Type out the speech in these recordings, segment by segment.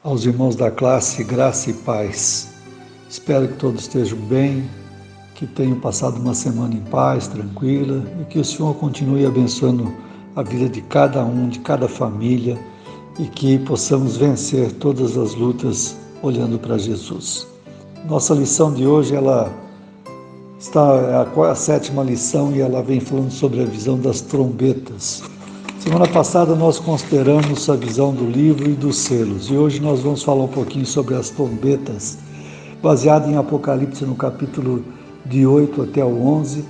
Aos irmãos da classe, graça e paz. Espero que todos estejam bem, que tenham passado uma semana em paz, tranquila, e que o Senhor continue abençoando a vida de cada um, de cada família, e que possamos vencer todas as lutas olhando para Jesus. Nossa lição de hoje, ela está a sétima lição, e ela vem falando sobre a visão das trombetas. Semana passada nós consideramos a visão do livro e dos selos, e hoje nós vamos falar um pouquinho sobre as trombetas, baseado em Apocalipse no capítulo de 8 até o 11,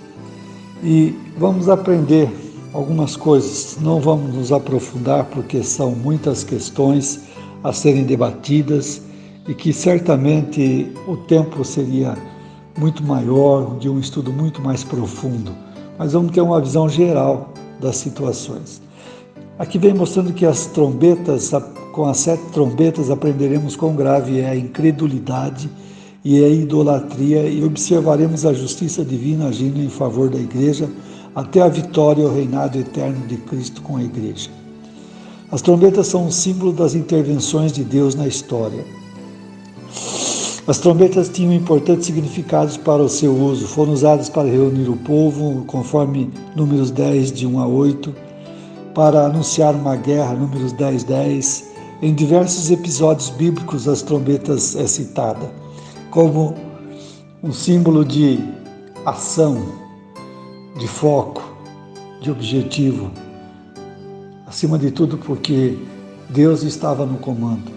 e vamos aprender algumas coisas. Não vamos nos aprofundar porque são muitas questões a serem debatidas e que certamente o tempo seria muito maior, de um estudo muito mais profundo, mas vamos ter uma visão geral das situações. Aqui vem mostrando que as trombetas, com as 7 trombetas, aprenderemos quão grave é a incredulidade e a idolatria, e observaremos a justiça divina agindo em favor da igreja até a vitória e o reinado eterno de Cristo com a igreja. As trombetas são um símbolo das intervenções de Deus na história. As trombetas tinham importantes significados para o seu uso. Foram usadas para reunir o povo, conforme Números 10, de 1 a 8, para anunciar uma guerra, Números 10, 10. Em diversos episódios bíblicos, as trombetas é citada como um símbolo de ação, de foco, de objetivo. Acima de tudo, porque Deus estava no comando.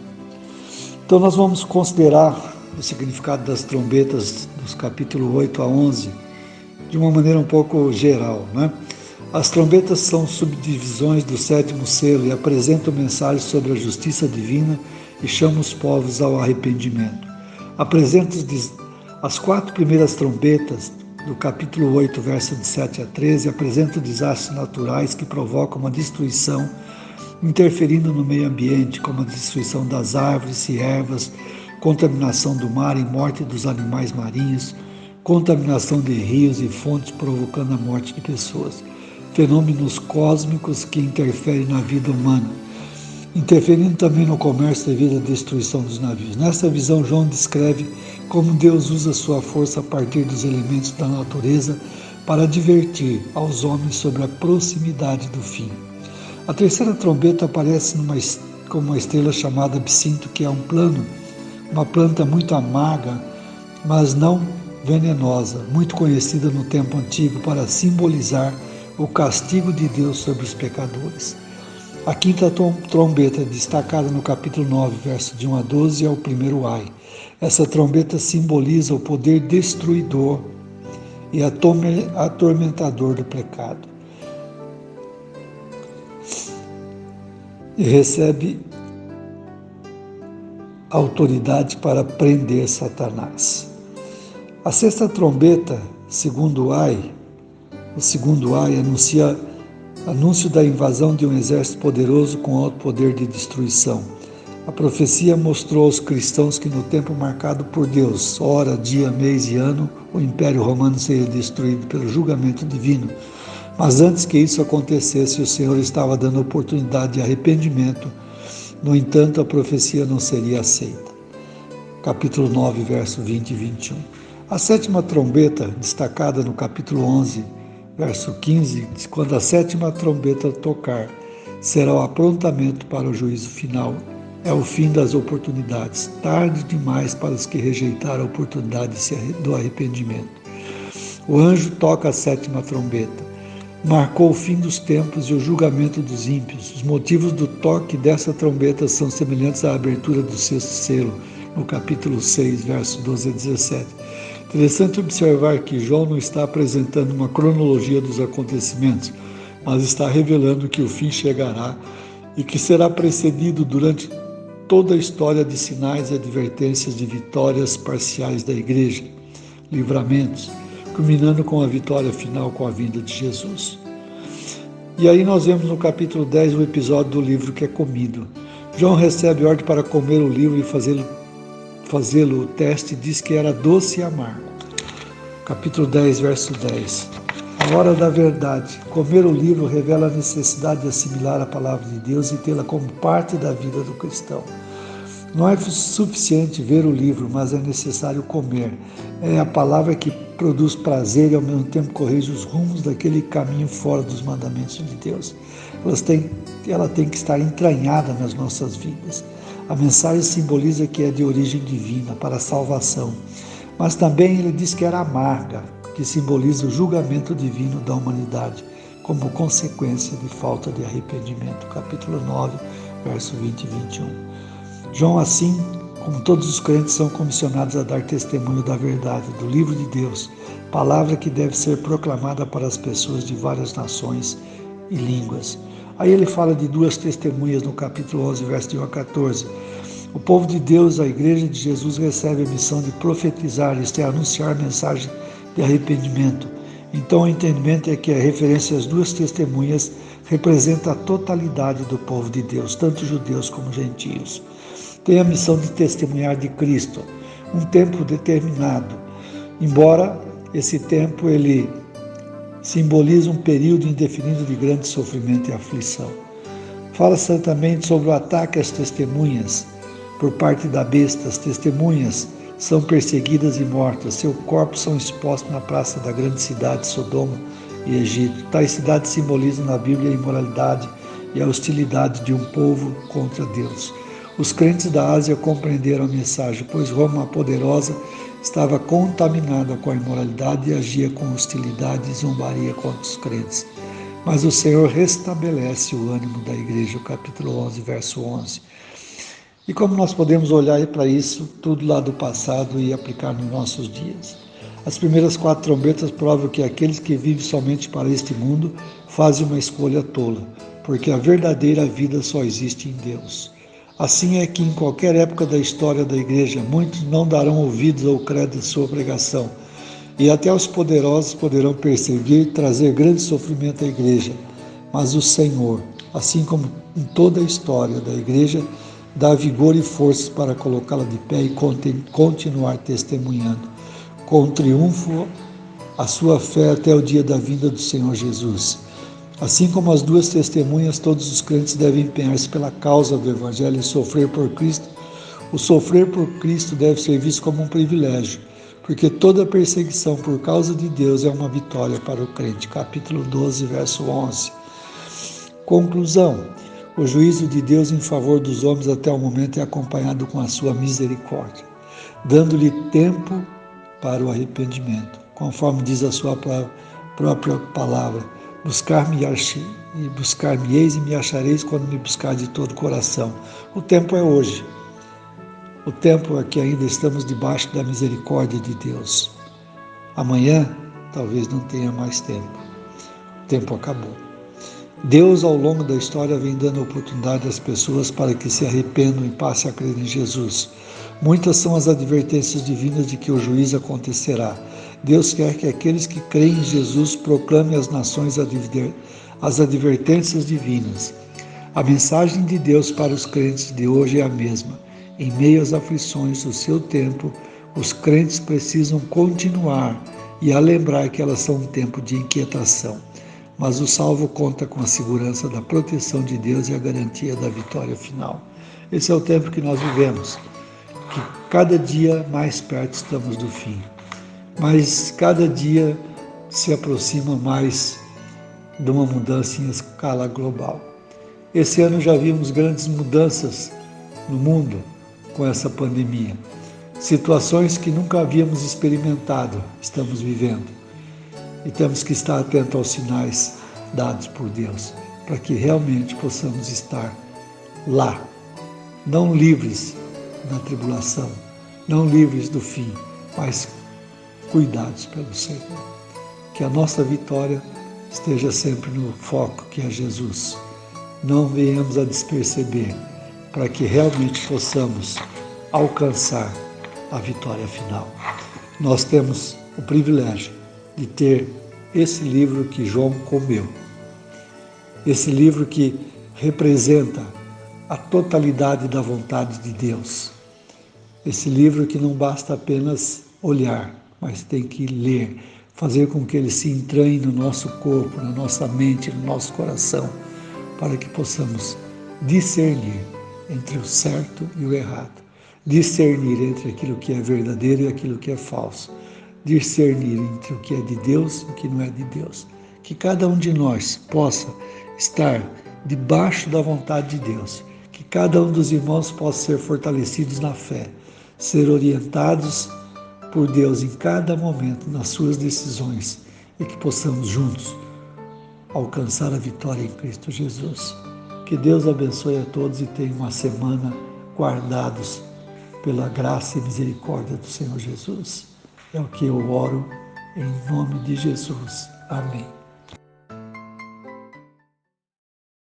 Então nós vamos considerar o significado das trombetas dos capítulos 8 a 11 de uma maneira um pouco geral, né? As trombetas são subdivisões do 7º selo e apresentam mensagens sobre a justiça divina e chamam os povos ao arrependimento. Apresentam as 4 primeiras trombetas do capítulo 8, versos de 7 a 13, apresentam desastres naturais que provocam uma destruição, interferindo no meio ambiente, como a destruição das árvores e ervas, contaminação do mar e morte dos animais marinhos, contaminação de rios e fontes provocando a morte de pessoas. Fenômenos cósmicos que interferem na vida humana, interferindo também no comércio devido à destruição dos navios. Nessa visão, João descreve como Deus usa sua força a partir dos elementos da natureza para advertir aos homens sobre a proximidade do fim. A terceira trombeta aparece como uma estrela chamada absinto, que é uma planta muito amarga, mas não venenosa, muito conhecida no tempo antigo para simbolizar o castigo de Deus sobre os pecadores. A quinta trombeta, destacada no capítulo 9, verso de 1 a 12, é o primeiro ai. Essa trombeta simboliza o poder destruidor e atormentador do pecado. E recebe autoridade para prender Satanás. A sexta trombeta, segundo ai, o segundo ai anuncia anúncio da invasão de um exército poderoso com alto poder de destruição. A profecia mostrou aos cristãos que no tempo marcado por Deus, hora, dia, mês e ano, o Império Romano seria destruído pelo julgamento divino. Mas antes que isso acontecesse, o Senhor estava dando oportunidade de arrependimento. No entanto, a profecia não seria aceita. Capítulo 9, verso 20 e 21. A sétima trombeta, destacada no capítulo 11, verso 15, diz: quando a sétima trombeta tocar, será o aprontamento para o juízo final. É o fim das oportunidades, tarde demais para os que rejeitaram a oportunidade do arrependimento. O anjo toca a sétima trombeta. Marcou o fim dos tempos e o julgamento dos ímpios. Os motivos do toque dessa trombeta são semelhantes à abertura do 6º selo, no capítulo 6, verso 12 a 17. Interessante observar que João não está apresentando uma cronologia dos acontecimentos, mas está revelando que o fim chegará e que será precedido durante toda a história de sinais e advertências de vitórias parciais da igreja, livramentos, culminando com a vitória final com a vinda de Jesus. E aí nós vemos no capítulo 10 o episódio do livro que é comido. João recebe ordem para comer o livro e fazê-lo o teste, diz que era doce e amargo. Capítulo 10, verso 10. A hora da verdade. Comer o livro revela a necessidade de assimilar a palavra de Deus e tê-la como parte da vida do cristão. Não é suficiente ver o livro, mas é necessário comer. É a palavra que produz prazer e ao mesmo tempo corrige os rumos daquele caminho fora dos mandamentos de Deus. Ela tem que estar entranhada nas nossas vidas. A mensagem simboliza que é de origem divina, para a salvação. Mas também ele diz que era amarga, que simboliza o julgamento divino da humanidade, como consequência de falta de arrependimento. Capítulo 9, verso 20 e 21. João, assim como todos os crentes, são comissionados a dar testemunho da verdade, do livro de Deus, palavra que deve ser proclamada para as pessoas de várias nações e línguas. Aí ele fala de duas testemunhas no capítulo 11, verso de 1 a 14. O povo de Deus, a igreja de Jesus, recebe a missão de profetizar, isto é, anunciar a mensagem de arrependimento. Então o entendimento é que a referência às duas testemunhas representa a totalidade do povo de Deus, tanto judeus como gentios. Tem a missão de testemunhar de Cristo, um tempo determinado, embora esse tempo ele simboliza um período indefinido de grande sofrimento e aflição. Fala-se certamente sobre o ataque às testemunhas por parte da besta. As testemunhas são perseguidas e mortas, seus corpos são expostos na praça da grande cidade de Sodoma e Egito. Tais cidades simbolizam na Bíblia a imoralidade e a hostilidade de um povo contra Deus. Os crentes da Ásia compreenderam a mensagem, pois Roma, a poderosa, estava contaminada com a imoralidade e agia com hostilidade e zombaria contra os crentes. Mas o Senhor restabelece o ânimo da igreja, o capítulo 11, verso 11. E como nós podemos olhar para isso, tudo lá do passado e aplicar nos nossos dias? As primeiras 4 trombetas provam que aqueles que vivem somente para este mundo fazem uma escolha tola, porque a verdadeira vida só existe em Deus. Assim é que em qualquer época da história da igreja, muitos não darão ouvidos ou crédito à sua pregação, e até os poderosos poderão perseguir e trazer grande sofrimento à igreja. Mas o Senhor, assim como em toda a história da igreja, dá vigor e forças para colocá-la de pé e continuar testemunhando, com triunfo, a sua fé até o dia da vinda do Senhor Jesus. Assim como as duas testemunhas, todos os crentes devem empenhar-se pela causa do Evangelho e sofrer por Cristo. O sofrer por Cristo deve ser visto como um privilégio, porque toda perseguição por causa de Deus é uma vitória para o crente. Capítulo 12, verso 11. Conclusão. O juízo de Deus em favor dos homens até o momento é acompanhado com a sua misericórdia, dando-lhe tempo para o arrependimento, conforme diz a sua própria palavra. Buscar-me-eis e me achareis quando me buscar de todo o coração. O tempo é hoje. O tempo é que ainda estamos debaixo da misericórdia de Deus. Amanhã, talvez não tenha mais tempo. O tempo acabou. Deus, ao longo da história, vem dando oportunidade às pessoas para que se arrependam e passem a crer em Jesus. Muitas são as advertências divinas de que o juízo acontecerá. Deus quer que aqueles que creem em Jesus proclamem às nações as advertências divinas. A mensagem de Deus para os crentes de hoje é a mesma. Em meio às aflições do seu tempo, os crentes precisam continuar e a lembrar que elas são um tempo de inquietação. Mas o salvo conta com a segurança da proteção de Deus e a garantia da vitória final. Esse é o tempo que nós vivemos, que cada dia mais perto estamos do fim. Mas cada dia se aproxima mais de uma mudança em escala global. Esse ano já vimos grandes mudanças no mundo com essa pandemia. Situações que nunca havíamos experimentado, estamos vivendo. E temos que estar atentos aos sinais dados por Deus, para que realmente possamos estar lá, não livres da tribulação, não livres do fim, mas cuidados pelo Senhor. Que a nossa vitória esteja sempre no foco, que é Jesus. Não venhamos a desperceber, para que realmente possamos alcançar a vitória final. Nós temos o privilégio de ter esse livro que João comeu, esse livro que representa a totalidade da vontade de Deus, esse livro que não basta apenas olhar, mas tem que ler, fazer com que ele se entranhe no nosso corpo, na nossa mente, no nosso coração, para que possamos discernir entre o certo e o errado, discernir entre aquilo que é verdadeiro e aquilo que é falso, discernir entre o que é de Deus e o que não é de Deus. Que cada um de nós possa estar debaixo da vontade de Deus, que cada um dos irmãos possa ser fortalecidos na fé, ser orientados por Deus em cada momento nas suas decisões e que possamos juntos alcançar a vitória em Cristo Jesus. Que Deus abençoe a todos e tenha uma semana guardados pela graça e misericórdia do Senhor Jesus. É o que eu oro em nome de Jesus. Amém.